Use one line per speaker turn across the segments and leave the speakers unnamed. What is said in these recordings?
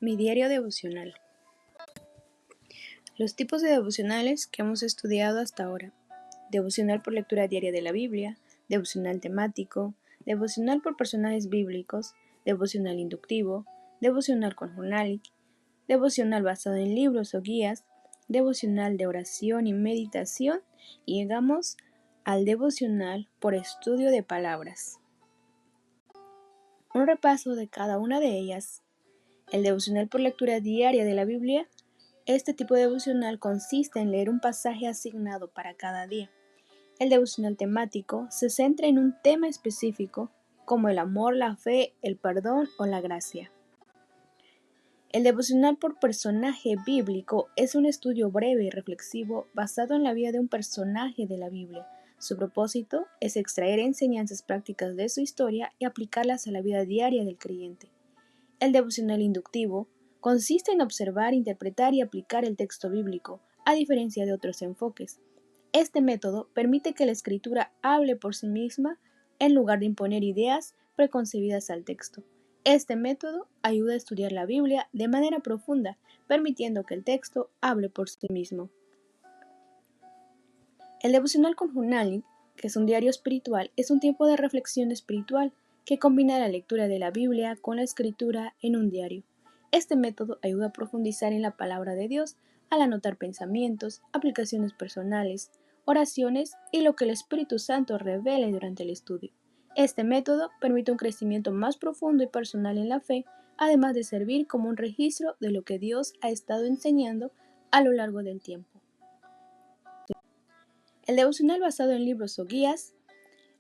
Mi diario devocional. Los tipos de devocionales que hemos estudiado hasta ahora. Devocional por lectura diaria de la Biblia, devocional temático, devocional por personajes bíblicos, devocional inductivo, devocional con journalic, devocional basado en libros o guías, devocional de oración y meditación, y llegamos al devocional por estudio de palabras. Un repaso de cada una de ellas. El devocional por lectura diaria de la Biblia. Este tipo de devocional consiste en leer un pasaje asignado para cada día. El devocional temático se centra en un tema específico, como el amor, la fe, el perdón o la gracia. El devocional por personaje bíblico es un estudio breve y reflexivo basado en la vida de un personaje de la Biblia. Su propósito es extraer enseñanzas prácticas de su historia y aplicarlas a la vida diaria del creyente. El devocional inductivo consiste en observar, interpretar y aplicar el texto bíblico, a diferencia de otros enfoques. Este método permite que la escritura hable por sí misma en lugar de imponer ideas preconcebidas al texto. Este método ayuda a estudiar la Biblia de manera profunda, permitiendo que el texto hable por sí mismo. El devocional con journaling, que es un diario espiritual, es un tiempo de reflexión espiritual que combina la lectura de la Biblia con la escritura en un diario. Este método ayuda a profundizar en la palabra de Dios al anotar pensamientos, aplicaciones personales, oraciones y lo que el Espíritu Santo revele durante el estudio. Este método permite un crecimiento más profundo y personal en la fe, además de servir como un registro de lo que Dios ha estado enseñando a lo largo del tiempo. El devocional basado en libros o guías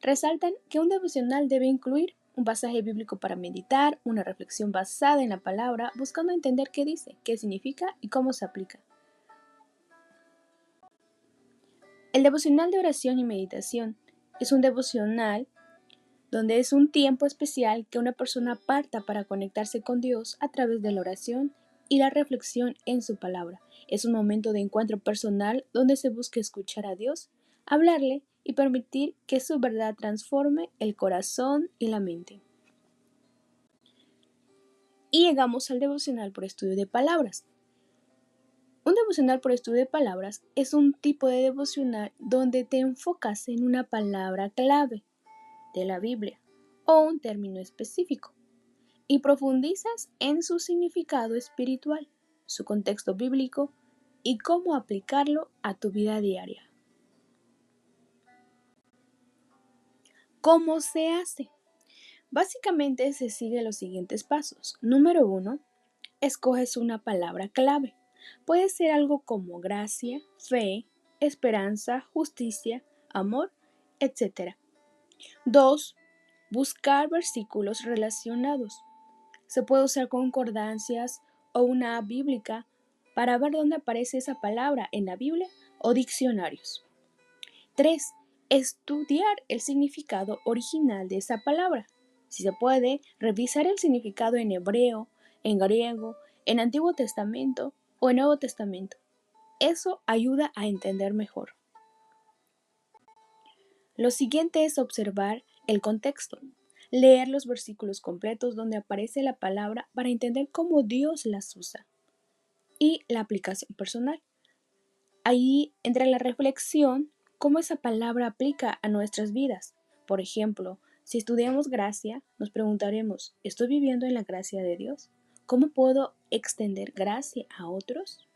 resaltan que un devocional debe incluir un pasaje bíblico para meditar, una reflexión basada en la palabra, buscando entender qué dice, qué significa y cómo se aplica. El devocional de oración y meditación es un devocional donde es un tiempo especial que una persona aparta para conectarse con Dios a través de la oración y la reflexión en su palabra. Es un momento de encuentro personal donde se busca escuchar a Dios, hablarle y permitir que su verdad transforme el corazón y la mente. Y llegamos al devocional por estudio de palabras. Un devocional por estudio de palabras es un tipo de devocional donde te enfocas en una palabra clave de la Biblia o un término específico y profundizas en su significado espiritual, su contexto bíblico y cómo aplicarlo a tu vida diaria. ¿Cómo se hace? Básicamente se sigue los siguientes pasos. Número 1. Escoges una palabra clave. Puede ser algo como gracia, fe, esperanza, justicia, amor, etc. 2. Buscar versículos relacionados. Se puede usar concordancias o una app bíblica para ver dónde aparece esa palabra en la Biblia o diccionarios. 3. Estudiar el significado original de esa palabra. Si se puede, revisar el significado en hebreo, en griego, en Antiguo Testamento o en Nuevo Testamento. Eso ayuda a entender mejor. Lo siguiente es observar el contexto. Leer los versículos completos donde aparece la palabra para entender cómo Dios las usa. Y la aplicación personal. Ahí entra la reflexión cómo esa palabra aplica a nuestras vidas. Por ejemplo, si estudiamos gracia, nos preguntaremos, ¿estoy viviendo en la gracia de Dios? ¿Cómo puedo extender gracia a otros?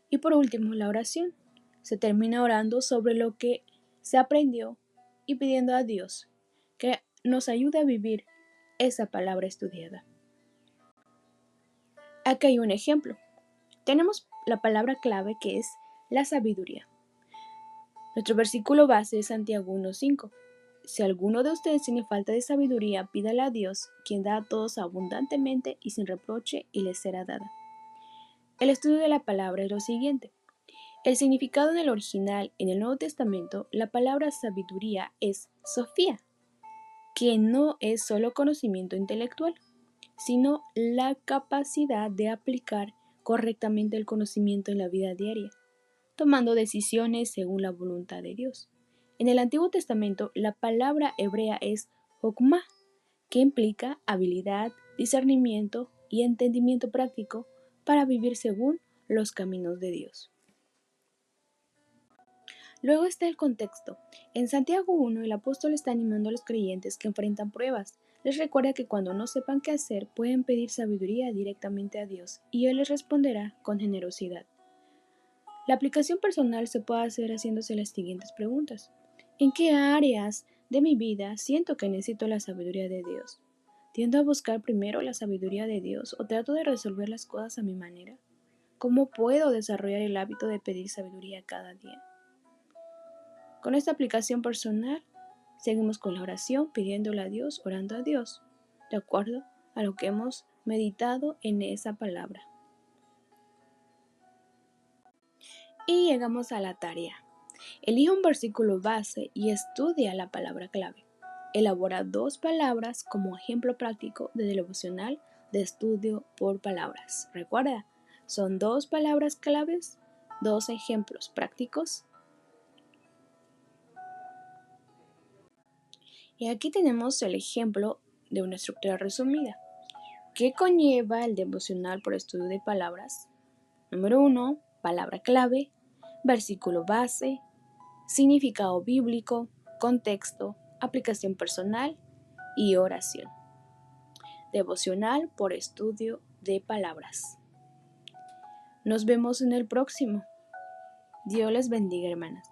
Y por último, la oración. Se termina orando sobre lo que se aprendió y pidiendo a Dios que nos ayude a vivir esa palabra estudiada. Aquí hay un ejemplo. Tenemos la palabra clave que es la sabiduría. Nuestro versículo base es Santiago 1:5. Si alguno de ustedes tiene falta de sabiduría, pídala a Dios, quien da a todos abundantemente y sin reproche, y les será dada. El estudio de la palabra es lo siguiente. El significado en el original, en el Nuevo Testamento, la palabra sabiduría es Sofía, que no es solo conocimiento intelectual, sino la capacidad de aplicar correctamente el conocimiento en la vida diaria, tomando decisiones según la voluntad de Dios. En el Antiguo Testamento, la palabra hebrea es Jokmah, que implica habilidad, discernimiento y entendimiento práctico para vivir según los caminos de Dios. Luego está el contexto. En Santiago 1, el apóstol está animando a los creyentes que enfrentan pruebas. Les recuerda que cuando no sepan qué hacer, pueden pedir sabiduría directamente a Dios y Él les responderá con generosidad. La aplicación personal se puede hacer haciéndose las siguientes preguntas. ¿En qué áreas de mi vida siento que necesito la sabiduría de Dios? ¿Tiendo a buscar primero la sabiduría de Dios o trato de resolver las cosas a mi manera? ¿Cómo puedo desarrollar el hábito de pedir sabiduría cada día? Con esta aplicación personal, seguimos con la oración pidiéndole a Dios, orando a Dios, de acuerdo a lo que hemos meditado en esa palabra. Y llegamos a la tarea. Elige un versículo base y estudia la palabra clave. Elabora 2 palabras como ejemplo práctico de devocional de estudio por palabras. Recuerda, son 2 palabras claves, 2 ejemplos prácticos. Y aquí tenemos el ejemplo de una estructura resumida. ¿Qué conlleva el devocional por estudio de palabras? Número 1, palabra clave, versículo base, significado bíblico, contexto, aplicación personal y oración. Devocional por estudio de palabras. Nos vemos en el próximo. Dios les bendiga, hermanas.